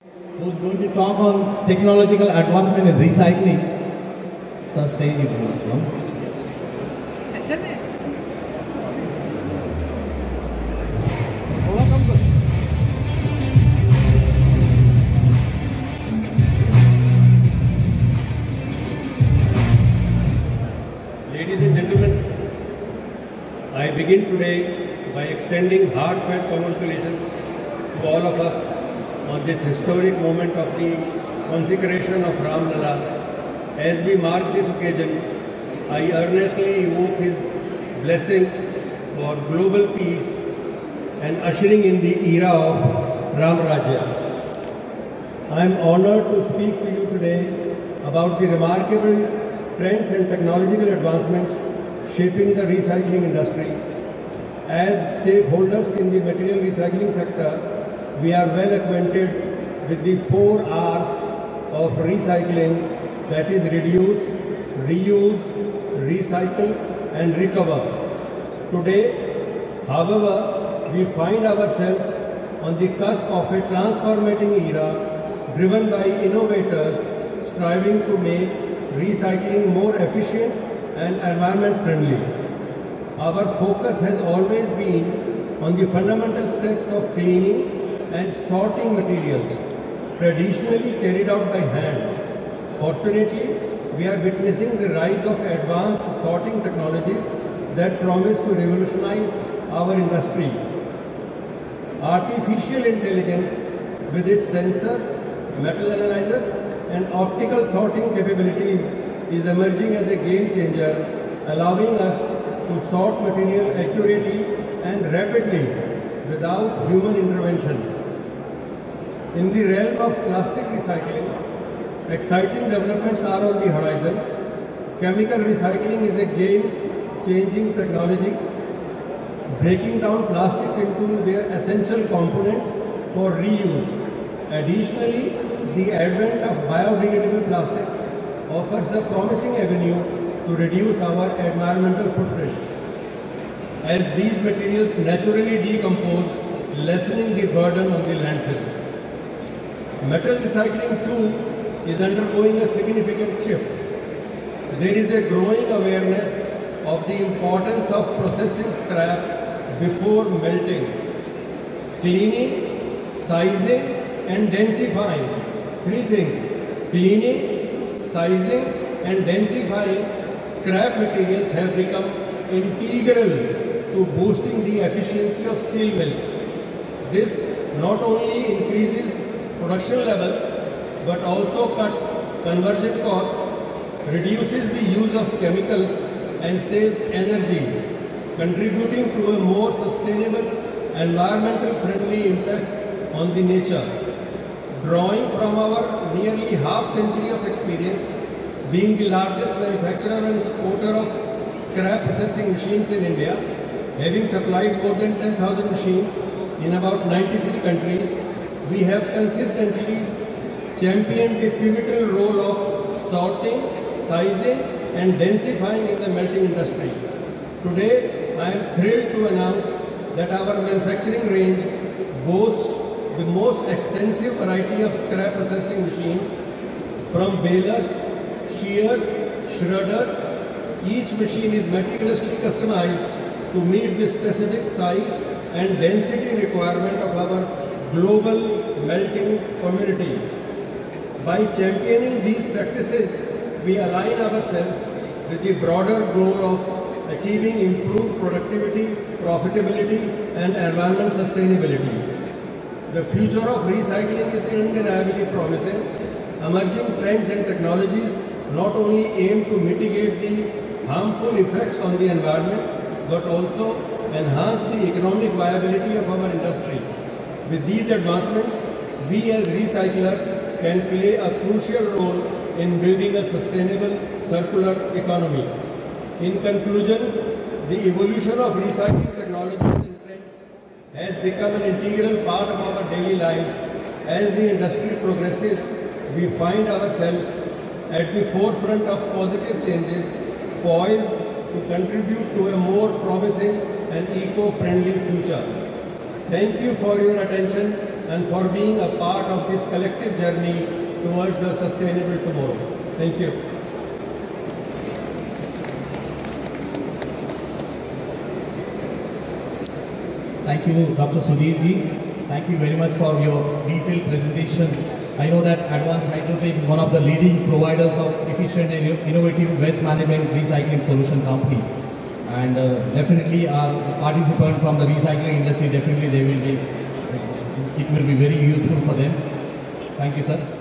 who's going to talk on technological advancement in recycling. So stage is yours, no? Session है? Ladies and gentlemen, I begin today by extending heartfelt congratulations to all of us on this historic moment of the consecration of Ram Lala. As we mark this occasion, I earnestly evoke His blessings for global peace and ushering in the era of Ram Rajya. I am honored to speak to you today about the remarkable trends and technological advancements shaping the recycling industry. As stakeholders in the material recycling sector, we are well acquainted with the 4 R's of recycling, that is reduce, reuse, recycle and recover. Today, however, we find ourselves on the cusp of a transformating era driven by innovators striving to make recycling more efficient and environment friendly. Our focus has always been on the fundamental steps of cleaning and sorting materials, traditionally carried out by hand. Fortunately, we are witnessing the rise of advanced sorting technologies that promise to revolutionize our industry. Artificial intelligence, with its sensors, metal analyzers, and optical sorting capabilities, is emerging as a game changer, allowing us to sort material accurately and rapidly without human intervention. In the realm of plastic recycling, exciting developments are on the horizon. Chemical recycling is a game-changing technology, breaking down plastics into their essential components for reuse. Additionally, the advent of biodegradable plastics offers a promising avenue to reduce our environmental footprints, as these materials naturally decompose, lessening the burden on the landfill. Metal recycling too is undergoing a significant shift. There is a growing awareness of the importance of processing scrap before melting, cleaning, sizing and densifying. 3 things: cleaning, sizing and densifying scrap materials have become integral to boosting the efficiency of steel mills. This not only increases production levels but also cuts conversion cost, reduces the use of chemicals and saves energy, contributing to a more sustainable, environmental friendly impact on the nature. Drawing from our nearly half century of experience, being the largest manufacturer and exporter of scrap processing machines in India, having supplied more than 10,000 machines in about 93 countries, we have consistently championed the pivotal role of sorting, sizing and densifying in the melting industry. Today, I am thrilled to announce that our manufacturing range boasts the most extensive variety of scrap processing machines, from balers, shears, shredders. Each machine is meticulously customized to meet the specific size and density requirement of our global melting community. By championing these practices, we align ourselves with the broader goal of achieving improved productivity, profitability and environmental sustainability. The future of recycling is undeniably promising. Emerging trends and technologies not only aim to mitigate the harmful effects on the environment but also enhance the economic viability of our industry. With these advancements, we as recyclers can play a crucial role in building a sustainable circular economy. In conclusion, the evolution of recycling technologies and trends has become an integral part of our daily life. As the industry progresses, we find ourselves at the forefront of positive changes, poised to contribute to a more promising and eco-friendly future. Thank you for your attention and for being a part of this collective journey towards a sustainable tomorrow. Thank you. Thank you, Dr. Sudhir ji. Thank you very much for your detailed presentation. I know that Advanced Hydrotech is one of the leading providers of efficient and innovative waste management recycling solution company. And definitely our participants from the recycling industry, definitely it will be very useful for them. Thank you, sir.